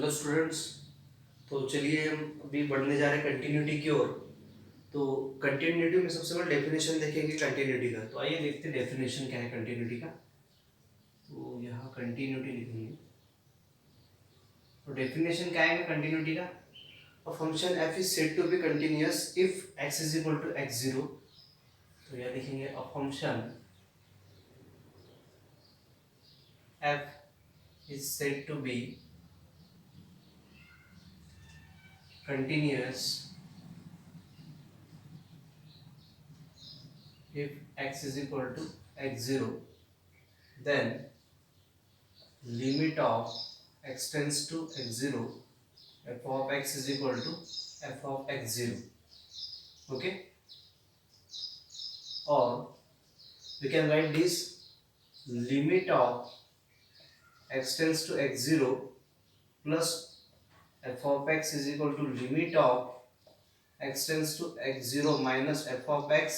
Hello students. तो चलिए हम अभी बढ़ने जा रहे हैं कंटिन्यूटी की ओर। तो कंटिन्यूटी में सबसे पहले डेफिनेशन देखेंगे कंटिन्यूटी का। तो आइए देखते हैं डेफिनेशन क्या है कंटिन्यूटी का। तो यहाँ कंटिन्यूटी लिखेंगे। तो डेफिनेशन क्या है कंटिन्यूटी का? A function f is said to be continuous if x is equal to x0। तो यहाँ लिखेंगे a function f is said to be continuous if x is equal to x0, then limit of x tends to x0 f of x is equal to f of x0. Okay, or we can write this limit of x tends to x0 plus f of x is equal to limit of x tends to x0 minus f of x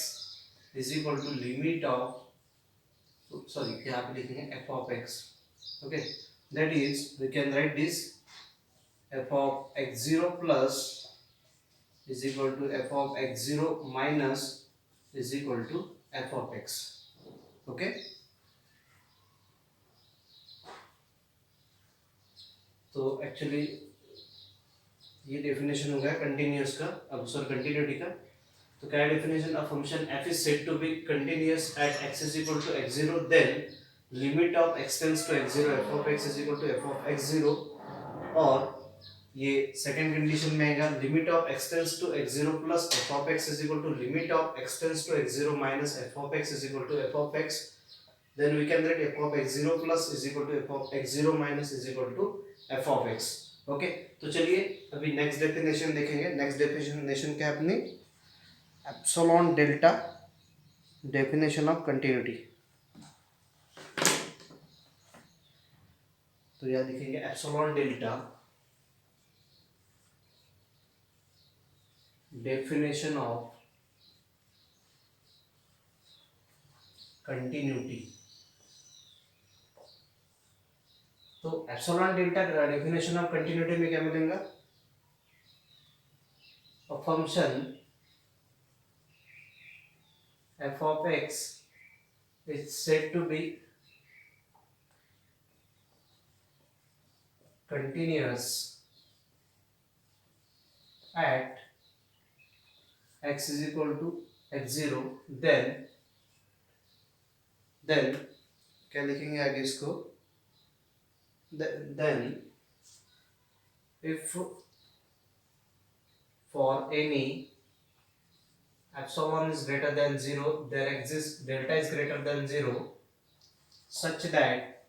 is equal to limit of, sorry यहाँ पे लिखेंगे f of x. Okay, that is we can write this f of x0 plus is equal to f of x0 minus is equal to f of x. Okay, तो actually ये definition हो गया continuous का। अब sorry continuity का। तो क्या definition? A function f is said to be continuous at x is equal to x0, then limit of x tends to x0 f of x is equal to f of x0, और ये second condition में आएगा limit of x tends to x0 plus f of x is equal to limit of x tends to x0 minus f of x is equal to f of x. Then we can write f of x0 plus is equal to f of x0 minus is equal to f of x. Okay, तो चलिए अभी next definition देखेंगे। Next definition क्या है अपनी? Epsilon delta definition of continuity. तो यह लिखेंगे epsilon delta definition of continuity. तो epsilon delta definition of continuity में क्या मिलेगा? A function f of x is said to be continuous at x is equal to x0, then क्या लिखेंगे आगे इसको? then if for any epsilon is greater than 0 there exists delta is greater than 0 such that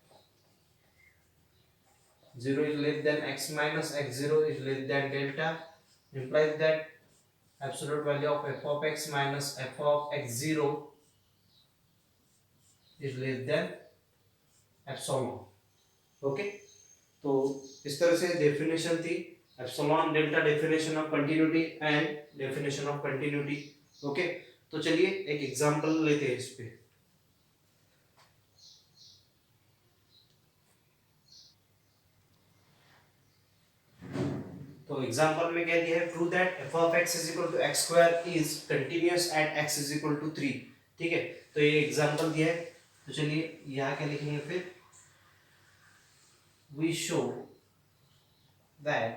0 is less than x minus x0 is less than delta, implies that absolute value of f of x minus f of x0 is less than epsilon. Okay, तो इस तरह से definition थी epsilon delta definition of continuity and definition of continuity. Okay, तो चलिए एक example लेते हैं इस पे। तो एग्जांपल में क्या दिया है? Prove that f of x is equal to x square is continuous at x is equal to 3। ठीक है, तो ये एग्जांपल दिया है। तो चलिए यहाँ क्या लिखेंगे फिर? we show that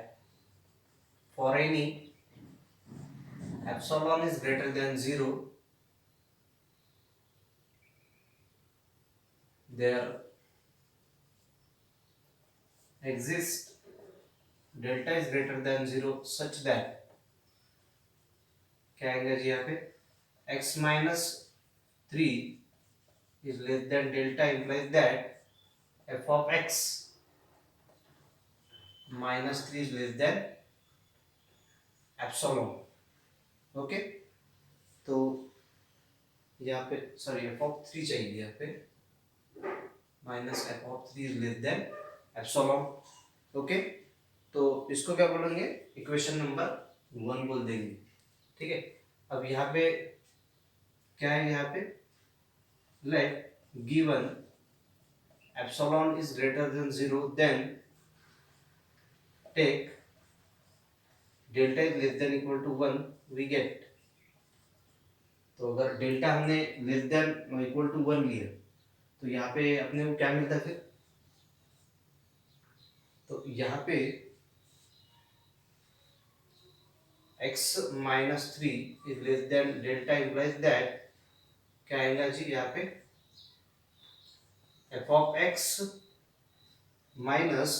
for any epsilon is greater than 0 there exists delta is greater than 0 such that क्या आएगा जी यहाँ पे? x minus 3 is less than delta, implies that f of x minus 3 is less than epsilon. Okay, तो यहाँ पे sorry f of 3 चाहिए यहाँ पे, minus f of 3 is less than epsilon. Okay, तो इसको क्या बोलेंगे? इक्वेशन नंबर 1 बोल देंगे। ठीक है, अब यहाँ पे क्या है? यहाँ पे let given epsilon is greater than 0 then take delta is less than equal to 1 we get, तो अगर डेल्टा हमने लेस देन इक्वल टू 1 लिया तो यहाँ पे अपने को क्या मिलता है फिर, तो यहाँ पे x minus 3 is less then delta implies that क्या आएगा जी यहाँ पे f of x minus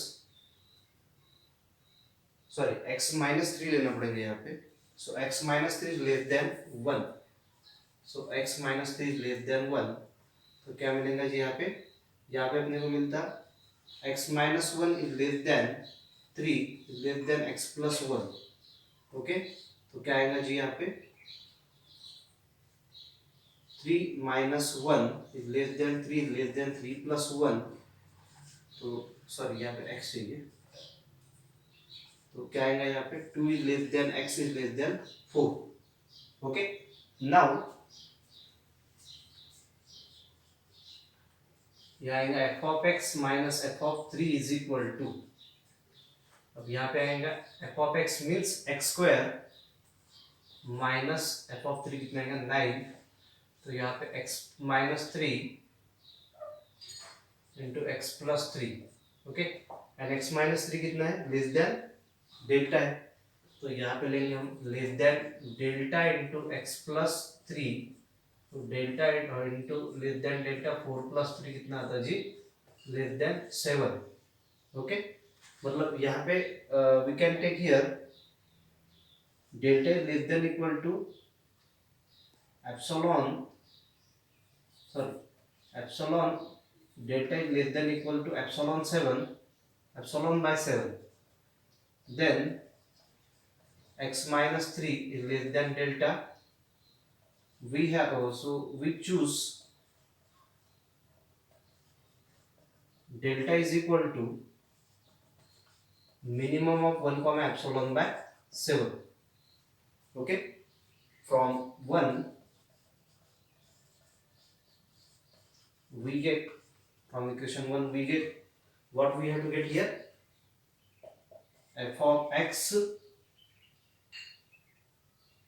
sorry x minus 3 लेना पड़ेगा यहाँ पे, सो x minus 3 is less then 1, so x minus 3 is less then 1, तो क्या मिलेगा जी यहाँ पे अपने को मिलता x minus 1 is less then 3 is less than x plus 1, okay, तो क्या आएगा जी यहाँ पे 3 minus 1 is less then 3 is less then 3 plus 1, तो सॉरी यहाँ पे x चाहिए, तो क्या आएगा यहाँ पे 2 is less than x is less than 4, okay. Now यहाँ आएगा f of x minus f of 3 is equal to, अब यहाँ पे आएगा f of x means x square minus f of 3 कितना आएगा 9, तो यहाँ पे x minus 3 into x plus 3, okay, and x minus 3 कितना है लेस देन डेल्टा है, तो यहाँ पे लेंगे हम less than delta into x plus 3, तो delta into less than delta 4 plus 3 कितना आता है जी लेस देन 7, ओके, मतलब यहाँ पे we can take here delta is less than equal to epsilon epsilon delta is less than equal to epsilon 7 epsilon by 7, then x minus 3 is less than delta, we have also we choose delta is equal to minimum of 1 comma epsilon by 7, okay, from 1 we get, from equation 1 we get what we have to get here, f of x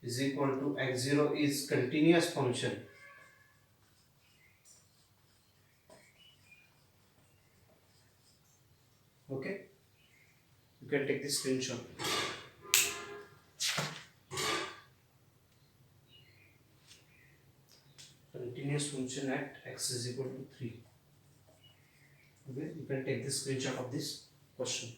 is equal to x0 is continuous function, okay, you can take this screenshot. Continuous function at x is equal to 3, okay, you can take this screenshot of this question.